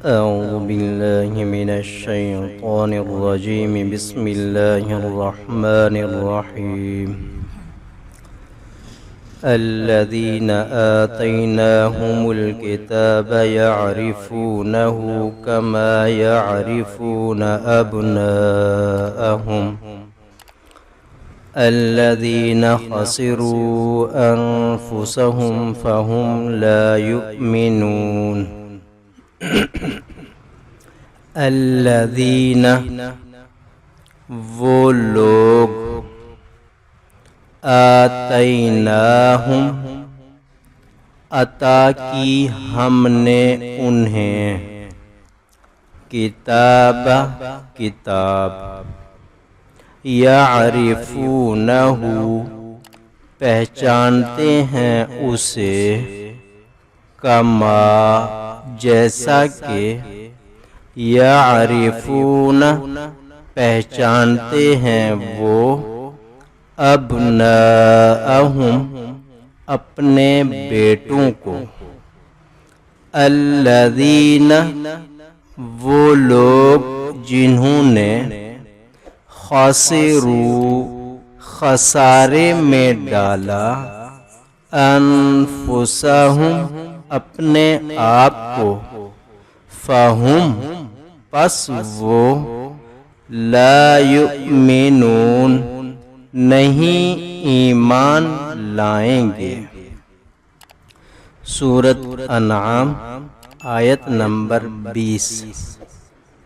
أعوذ بالله من الشيطان الرجيم بسم الله الرحمن الرحيم الذين آتيناهم الكتاب يعرفونه كما يعرفون أبناءهم الذين خسروا أنفسهم فهم لا يؤمنون अल्लज़ीना वो लोग आतैनाहुम अता की हमने उन्हें किताब यारिफूनहु पहचानते हैं उसे कमा जैसा के यारिफून पहचानते हैं वो अब्नाअहुम अपने बेटों को अल्लज़ीना वो लोग जिन्होंने खासिरू खसारे में डाला अनफुसहुम अपने आप को फ़हुम पस वो ला युमिनून नहीं ईमान लाएंगे। सूरत अनआम आयत नंबर 20।